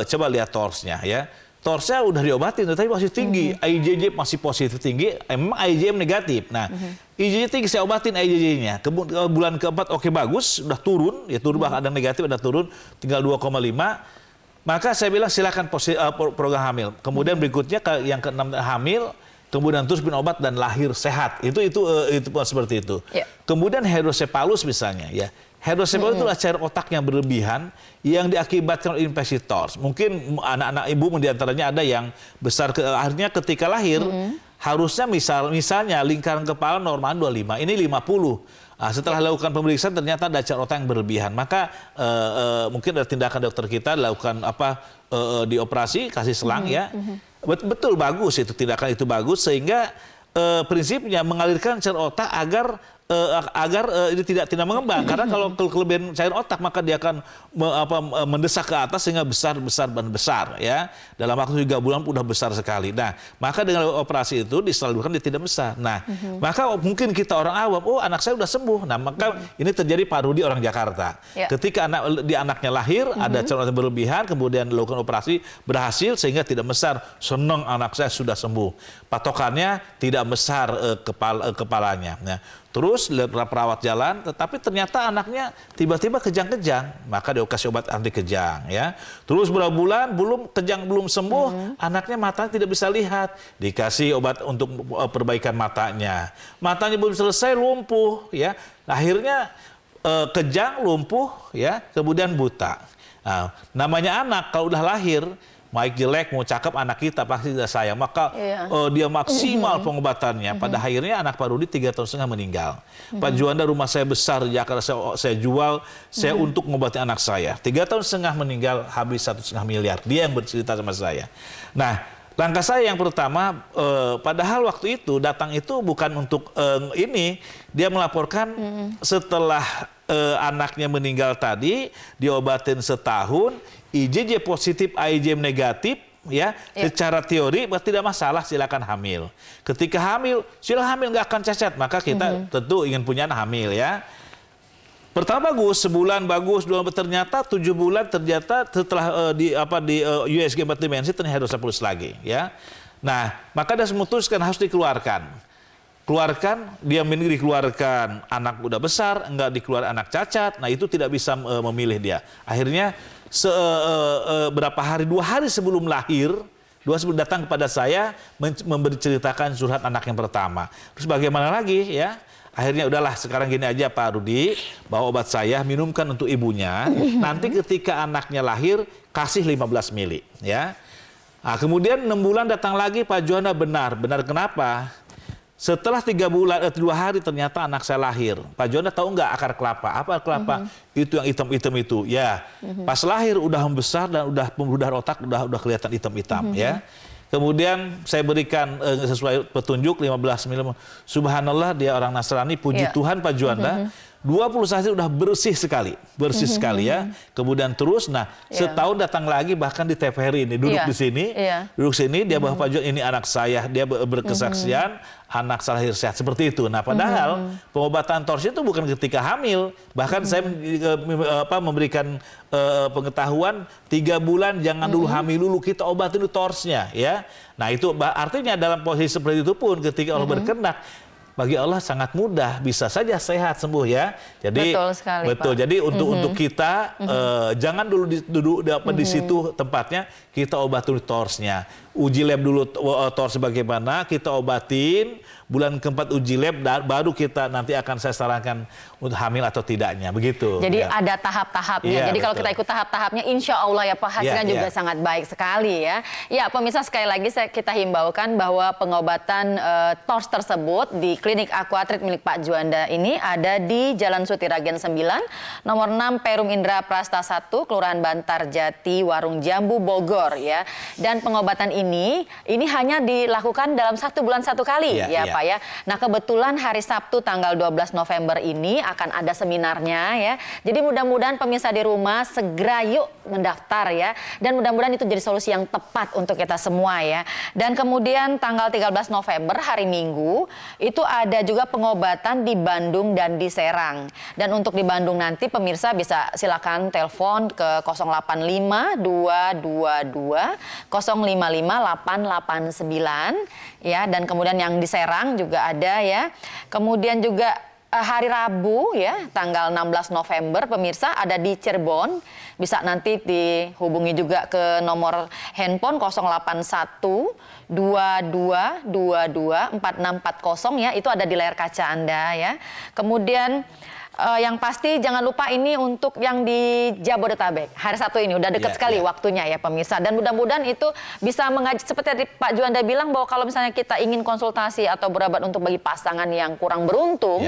coba lihat TORS-nya ya. TORS-nya udah diobatin, tapi masih tinggi. IgG masih positif tinggi, memang IgM negatif. Nah, IgG tinggi, saya obatin IgG-nya. Bulan keempat oke bagus, udah turun, ya turun bahkan ada negatif, ada turun, tinggal 2,5. Maka saya bilang silakan program hamil. Kemudian berikutnya yang ke-6 hamil, kemudian terus minum obat dan lahir sehat. Itu seperti itu. Kemudian hidrosepalus misalnya ya. Hidrosepalus itu adalah cairan otak yang berlebihan yang diakibatkan oleh infeksi TORS. Mungkin anak-anak ibu diantaranya ada yang besar, akhirnya ketika lahir harusnya misalnya lingkaran kepala normal 25, ini 50. Nah, setelah lakukan pemeriksaan ternyata ada cairan otak yang berlebihan. Maka mungkin ada tindakan dokter kita lakukan dioperasi, kasih selang ya. Betul bagus itu, tindakan itu bagus sehingga prinsipnya mengalirkan cairan otak agar agar ini tidak mengembang. Karena kalau kelebihan cairan otak maka dia akan mendesak ke atas sehingga besar ya. Dalam waktu 3 bulan udah besar sekali. Nah, maka dengan operasi itu diselalukan dia tidak besar. Nah, maka mungkin kita orang awam, oh anak saya udah sembuh. Nah, maka ini terjadi Pak Rudi orang Jakarta. Ya. Ketika anaknya lahir ada cairan otak berlebihan, kemudian dilakukan operasi berhasil sehingga tidak besar. Senang anak saya sudah sembuh. Patokannya tidak besar kepalanya. Nah, terus perawat jalan, tetapi ternyata anaknya tiba-tiba kejang-kejang, maka dia kasih obat anti kejang ya. Terus beberapa bulan kejang belum sembuh, anaknya matanya tidak bisa lihat, dikasih obat untuk perbaikan matanya. Matanya belum selesai lumpuh ya. Akhirnya kejang, lumpuh ya, kemudian buta. Nah, namanya anak kalau udah lahir baik jelek mau cakep anak kita pasti tidak sayang, maka dia maksimal pengobatannya. Pada akhirnya anak Pak Rudi 3,5 tahun meninggal. Pak Juanda rumah saya besar di Jakarta, saya jual saya untuk mengobati anak saya. 3,5 tahun meninggal, habis 1,5 miliar. Dia yang bercerita sama saya. Nah, langkah saya yang pertama, padahal waktu itu datang itu bukan untuk ini, dia melaporkan setelah anaknya meninggal tadi, diobatin setahun, IJJ positif, AIJM negatif, ya, secara teori tidak masalah, silakan hamil. Ketika hamil, silakan hamil, nggak akan cacat, maka kita tentu ingin punya anak hamil ya. Pertama bagus, sebulan bagus, 2 bulan, ternyata 7 bulan ternyata setelah di USG 4 dimensi ternyata harus plus lagi ya. Nah, maka dia memutuskan harus dikeluarkan. Dia dikeluarkan anak udah besar, enggak dikeluarkan anak cacat, nah itu tidak bisa memilih dia. Akhirnya berapa hari, 2 hari sebelum lahir, sebelum datang kepada saya ceritakan curhat anak yang pertama. Terus bagaimana lagi ya? Akhirnya udahlah sekarang gini aja Pak Rudi, bawa obat saya, minumkan untuk ibunya. Nanti ketika anaknya lahir kasih 15 mili ya. Nah, kemudian 6 bulan datang lagi Pak Juanda, benar kenapa? Setelah 3 bulan, 2 hari ternyata anak saya lahir. Pak Juanda tahu nggak akar kelapa? Apa kelapa? Itu yang hitam-hitam itu. Ya, pas lahir udah membesar dan udah pembuluh otak udah kelihatan hitam-hitam ya. Kemudian saya berikan sesuai petunjuk 15 mili. Subhanallah, dia orang Nasrani, puji Tuhan Pak Juanda. 20 hari udah bersih sekali ya. Kemudian terus, setahun datang lagi bahkan di TVRI ini duduk di sini, duduk sini dia bahwa Pak Juanda ini anak saya, dia berkesaksian anak saya lahir sehat seperti itu. Nah, padahal pengobatan torsi itu bukan ketika hamil, bahkan saya memberikan pengetahuan 3 bulan jangan dulu hamil dulu, kita obatin dulu torsnya ya. Nah, itu artinya dalam posisi seperti itu pun ketika Allah berkehendak, bagi Allah sangat mudah, bisa saja sehat sembuh ya. Jadi betul sekali, betul. Pak. Jadi untuk kita jangan dulu duduk di situ tempatnya, kita obat dulu torsnya. Uji lab dulu tors bagaimana, kita obatin, bulan keempat uji lab, baru kita nanti akan saya sarankan untuk hamil atau tidaknya, begitu. Jadi ya. ada tahap-tahapnya. Ya, jadi betul. kalau kita ikut tahap-tahapnya, insya Allah ya Pak, hasilnya juga sangat baik sekali ya. Ya pemirsa, sekali lagi kita himbaukan bahwa pengobatan tors tersebut di Klinik Aquatrit milik Pak Juanda ini ada di Jalan Sutiragen 9, nomor 6 Perum Indra Prasta 1, Kelurahan Bantar Jati, Warung Jambu, Bogor ya. Dan pengobatan ini hanya dilakukan dalam 1 bulan 1 kali Pak ya. Nah, kebetulan hari Sabtu tanggal 12 November ini akan ada seminarnya ya. Jadi mudah-mudahan pemirsa di rumah segera yuk mendaftar ya. Dan mudah-mudahan itu jadi solusi yang tepat untuk kita semua ya. Dan kemudian tanggal 13 November hari Minggu itu ada juga pengobatan di Bandung dan di Serang. Dan untuk di Bandung nanti pemirsa bisa silakan telepon ke 085 222 055 889 ya. Dan kemudian yang di Serang juga ada ya. Kemudian juga hari Rabu ya tanggal 16 November pemirsa ada di Cirebon. Bisa nanti dihubungi juga ke nomor handphone 081 2222 4640 ya. Itu ada di layar kaca Anda ya. Kemudian yang pasti jangan lupa ini untuk yang di Jabodetabek. Hari Sabtu ini udah dekat sekali waktunya ya pemirsa. Dan mudah-mudahan itu bisa mengajak, seperti tadi Pak Juanda bilang bahwa kalau misalnya kita ingin konsultasi atau berobat untuk bagi pasangan yang kurang beruntung,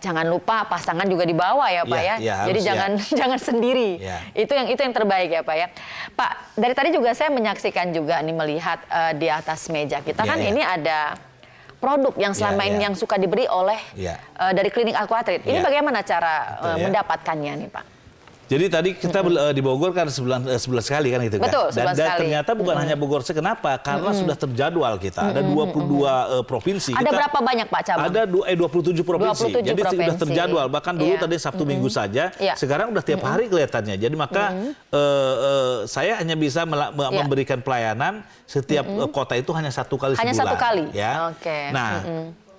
jangan lupa pasangan juga dibawa ya Pak ya. Jadi jangan sendiri. Itu yang terbaik ya Pak ya. Pak, dari tadi juga saya menyaksikan juga nih, melihat di atas meja kita ini ada produk yang selama ini yang suka diberi oleh dari klinik Aquatreat. Ini bagaimana cara mendapatkannya nih Pak? Jadi tadi kita di Bogor kan 11 kali kan itu kan. Betul, Dan ternyata bukan hanya Bogor. Kenapa? Karena sudah terjadwal kita. Ada 22 provinsi. Ada berapa banyak Pak cabang? Ada 27 provinsi. 27 Jadi provinsi. sudah terjadwal. Bahkan dulu tadi Sabtu Minggu saja. Sekarang udah tiap hari kelihatannya. Jadi maka saya hanya bisa memberikan pelayanan setiap kota itu hanya 1 kali sebulan. Hanya 1 kali? Ya. Oke. Nah,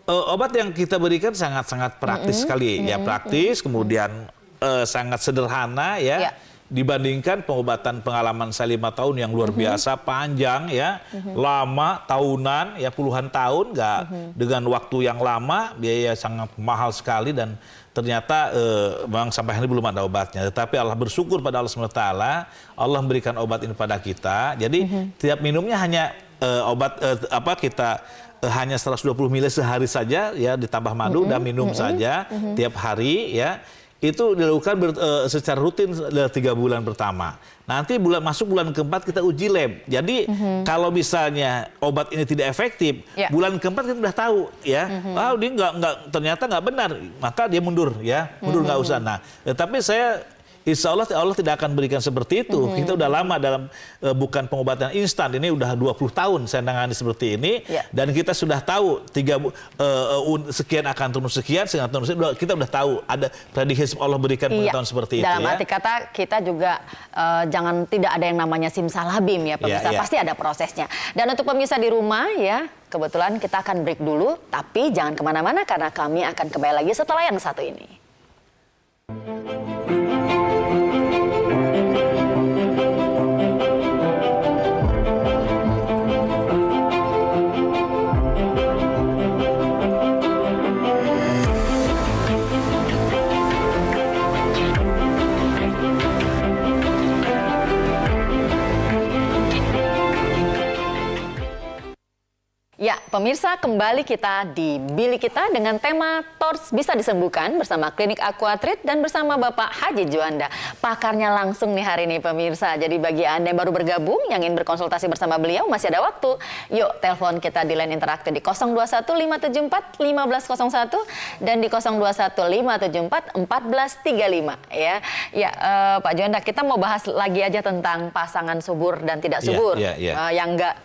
obat yang kita berikan sangat-sangat praktis sekali. Ya praktis, kemudian sangat sederhana ya dibandingkan pengobatan pengalaman saya 5 tahun yang luar biasa panjang ya, lama tahunan ya puluhan tahun dengan waktu yang lama, biaya sangat mahal sekali dan ternyata memang sampai hari ini belum ada obatnya. Tetapi Allah bersyukur pada Allah SWT, Allah memberikan obat ini pada kita. Jadi tiap minumnya hanya obat kita hanya 120 ml sehari saja ya ditambah madu dan minum saja tiap hari ya. Itu dilakukan secara rutin 3 bulan pertama. Nanti masuk bulan keempat kita uji lab. Jadi kalau misalnya obat ini tidak efektif, bulan keempat kita sudah tahu ya, dia ternyata nggak benar, maka dia mundur ya, mundur nggak usah. Nah, tapi Insya Allah tidak akan berikan seperti itu. Kita udah lama dalam bukan pengobatan instan. Ini udah 20 tahun saya nangani seperti ini. Dan kita sudah tahu sekian akan turun sekian turun sekian. Kita udah tahu ada prediksi Allah berikan pengetahuan seperti itu. Dalam arti kata kita juga tidak ada yang namanya simsalabim ya pemirsa. Pasti ada prosesnya. Dan untuk pemirsa di rumah ya, kebetulan kita akan break dulu. Tapi jangan kemana-mana karena kami akan kembali lagi setelah yang satu ini. Ya, pemirsa, kembali kita di bilik kita dengan tema TORS bisa disembuhkan bersama Klinik Aquatreat dan bersama Bapak Haji Juanda. Pakarnya langsung nih hari ini pemirsa. Jadi bagi Anda yang baru bergabung, yang ingin berkonsultasi bersama beliau, masih ada waktu. Yuk, telepon kita di line interaktif di 021-574-1501 dan di 021-574-1435 ya. Ya, Pak Juanda, kita mau bahas lagi aja tentang pasangan subur dan tidak subur. Yang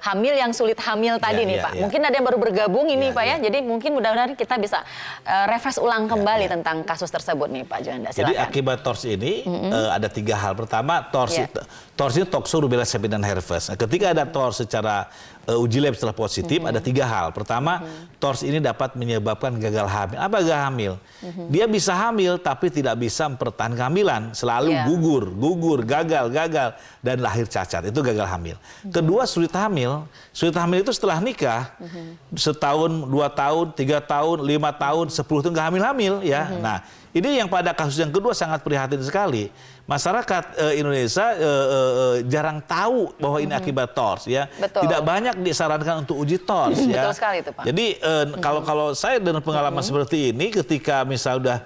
hamil yang sulit hamil tadi nih Pak. Mungkin ada yang baru bergabung ini Pak ya. Jadi mungkin mudah-mudahan kita bisa refresh ulang kembali tentang kasus tersebut nih Pak Juanda. Jadi akibat TORS ini ada 3 hal. Pertama, TORS itu Toxo, Rubella, Sepsis dan Herpes. Ketika ada TORS secara uji lab setelah positif ada 3 hal. Pertama, TORS ini dapat menyebabkan gagal hamil. Apa gagal hamil? Dia bisa hamil tapi tidak bisa mempertahankan kehamilan. Selalu gugur, gagal dan lahir cacat. Itu gagal hamil. Kedua, sulit hamil. Sulit hamil itu setelah nikah, setahun, 2 tahun, 3 tahun, 5 tahun, 10 tahun nggak hamil-hamil ya. Nah, ini yang pada kasus yang kedua sangat prihatin sekali. Masyarakat Indonesia jarang tahu bahwa ini akibat TORS ya. Tidak banyak disarankan untuk uji TORS ya. Betul sekali itu Pak. Jadi kalau saya dengan pengalaman seperti ini, ketika misal udah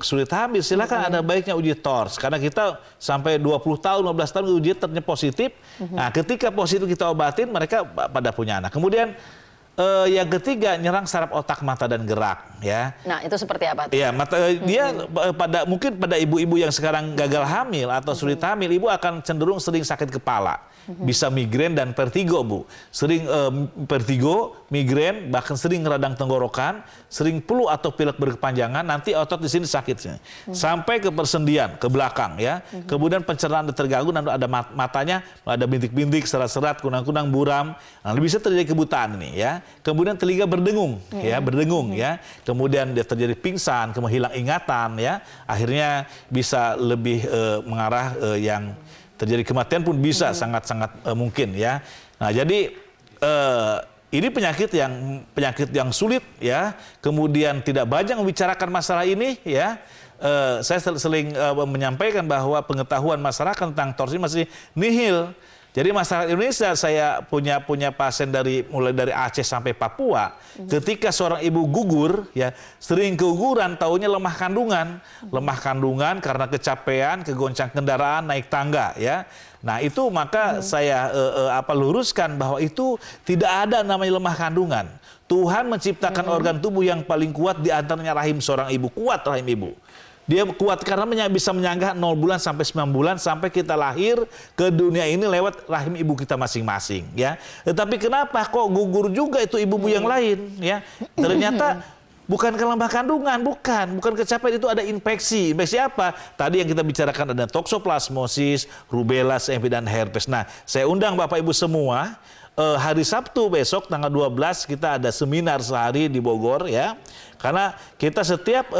sulit hamil, silakan ada baiknya uji TORS. Karena kita sampai 20 tahun, 15 tahun uji ternyata positif. Nah, ketika positif kita obatin, mereka pada punya anak. Kemudian yang ketiga, nyerang saraf otak, mata dan gerak ya. Nah, itu seperti apa? Iya, dia mungkin pada ibu-ibu yang sekarang gagal hamil atau sulit hamil, ibu akan cenderung sering sakit kepala. Bisa migrain dan vertigo, Bu. Sering vertigo, migrain, bahkan sering radang tenggorokan, sering flu atau pilek berkepanjangan, nanti otot di sini sakitnya. Sampai ke persendian, ke belakang ya. Kemudian pencernaan terganggu, nanti ada matanya, ada bintik-bintik, serat-serat, kunang-kunang, buram. Nah, bisa terjadi kebutaan ini ya. Kemudian telinga berdengung ya. Kemudian dia terjadi pingsan, kemudian hilang ingatan ya. Akhirnya bisa lebih mengarah yang terjadi kematian pun bisa sangat-sangat mungkin ya. Nah, jadi ini penyakit yang sulit ya. Kemudian tidak banyak membicarakan masalah ini ya. Saya sering menyampaikan bahwa pengetahuan masyarakat tentang TORS ini masih nihil. Jadi masyarakat Indonesia, saya punya pasien mulai dari Aceh sampai Papua. Ketika seorang ibu gugur, ya sering keguguran, taunya lemah kandungan karena kecapean, kegoncang kendaraan, naik tangga, ya. Nah itu maka saya luruskan bahwa itu tidak ada namanya lemah kandungan. Tuhan menciptakan organ tubuh yang paling kuat di antaranya rahim seorang ibu. Kuat rahim ibu. Dia kuat karena bisa menyanggah 0 bulan sampai 9 bulan sampai kita lahir ke dunia ini lewat rahim ibu kita masing-masing, ya. Tetapi kenapa kok gugur juga itu ibu-ibu yang lain, ya? Ternyata bukan lemah kandungan, bukan kecapean, itu ada infeksi. Infeksi apa? Tadi yang kita bicarakan ada toksoplasmosis, rubella, CMV dan herpes. Nah, saya undang Bapak Ibu semua. Hari Sabtu besok tanggal 12 kita ada seminar sehari di Bogor, ya. Karena kita setiap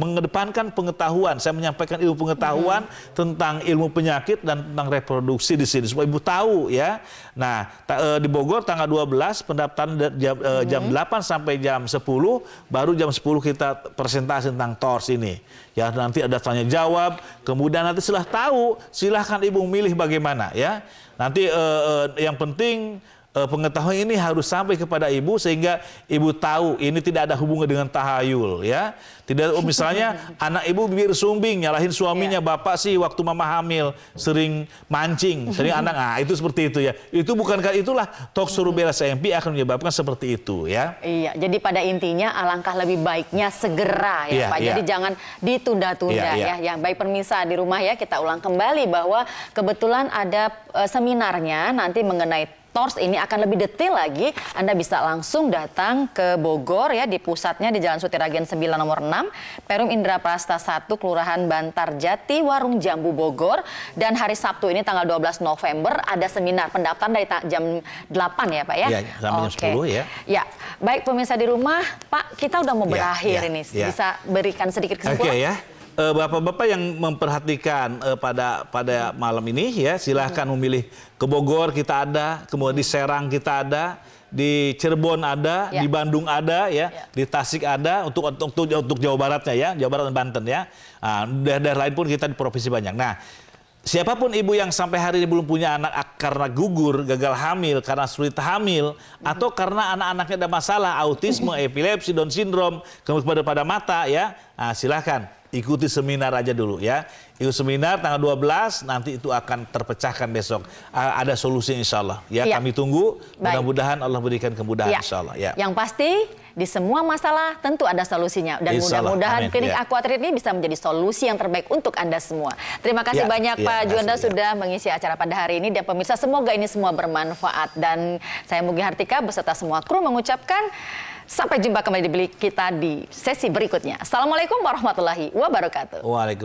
mengedepankan pengetahuan, saya menyampaikan ilmu pengetahuan tentang ilmu penyakit dan tentang reproduksi di sini supaya Ibu tahu, ya. Nah, di Bogor tanggal 12 pendaftaran jam 8 sampai jam 10, baru jam 10 kita presentasi tentang TORS ini. Ya, nanti ada tanya jawab, kemudian nanti setelah tahu silahkan Ibu milih bagaimana, ya. Nanti yang penting pengetahuan ini harus sampai kepada ibu sehingga ibu tahu ini tidak ada hubungan dengan tahayul, ya. Tidak, misalnya anak ibu bibir sumbing nyalahin suaminya, bapak sih waktu mama hamil sering mancing, sering anak, itu seperti itu, ya. Itu bukankah itulah toksoplasmosis rubella CMV akan menyebabkan seperti itu, ya. Iya, jadi pada intinya alangkah lebih baiknya segera, ya, Pak. Jadi jangan ditunda-tunda, ya. Yang baik pemirsa di rumah, ya, kita ulang kembali bahwa kebetulan ada seminarnya nanti mengenai TORS ini akan lebih detail lagi. Anda bisa langsung datang ke Bogor, ya, di pusatnya di Jalan Sutiragen 9 nomor 6, Perum Indra Prasta 1, Kelurahan Bantar Jati, Warung Jambu, Bogor. Dan hari Sabtu ini tanggal 12 November ada seminar pendaftaran dari jam 8, ya, Pak, ya? Iya, sampai jam 10, ya. Ya, baik pemirsa di rumah, Pak, kita udah mau berakhir ini. Bisa berikan sedikit kesimpulan? Oke, ya. Bapak-bapak yang memperhatikan pada malam ini, ya, silahkan memilih. Ke Bogor kita ada, kemudian di Serang kita ada, di Cirebon ada, di Bandung ada, ya, di Tasik ada, untuk Jawa Baratnya, ya, Jawa Barat dan Banten, ya. Daerah lain pun kita di provinsi banyak. Nah, siapapun ibu yang sampai hari ini belum punya anak karena gugur, gagal hamil, karena sulit hamil, atau karena anak-anaknya ada masalah, autisme, epilepsi, Down syndrome, kemudian pada mata, ya, silahkan ikuti seminar aja dulu, ya. Ikut seminar tanggal 12, nanti itu akan terpecahkan besok. Ada solusi insya Allah. Ya, kami tunggu. Mudah-mudahan Allah berikan kemudahan insya Allah. Ya. Yang pasti di semua masalah tentu ada solusinya. Dan mudah-mudahan klinik Aquatrit ini bisa menjadi solusi yang terbaik untuk Anda semua. Terima kasih banyak Pak Juanda sudah mengisi acara pada hari ini. Dan pemirsa, semoga ini semua bermanfaat. Dan saya Mugi Hartika beserta semua kru mengucapkan sampai jumpa kembali di Bilik Kita di sesi berikutnya. Assalamualaikum warahmatullahi wabarakatuh. Waalaikumsalam.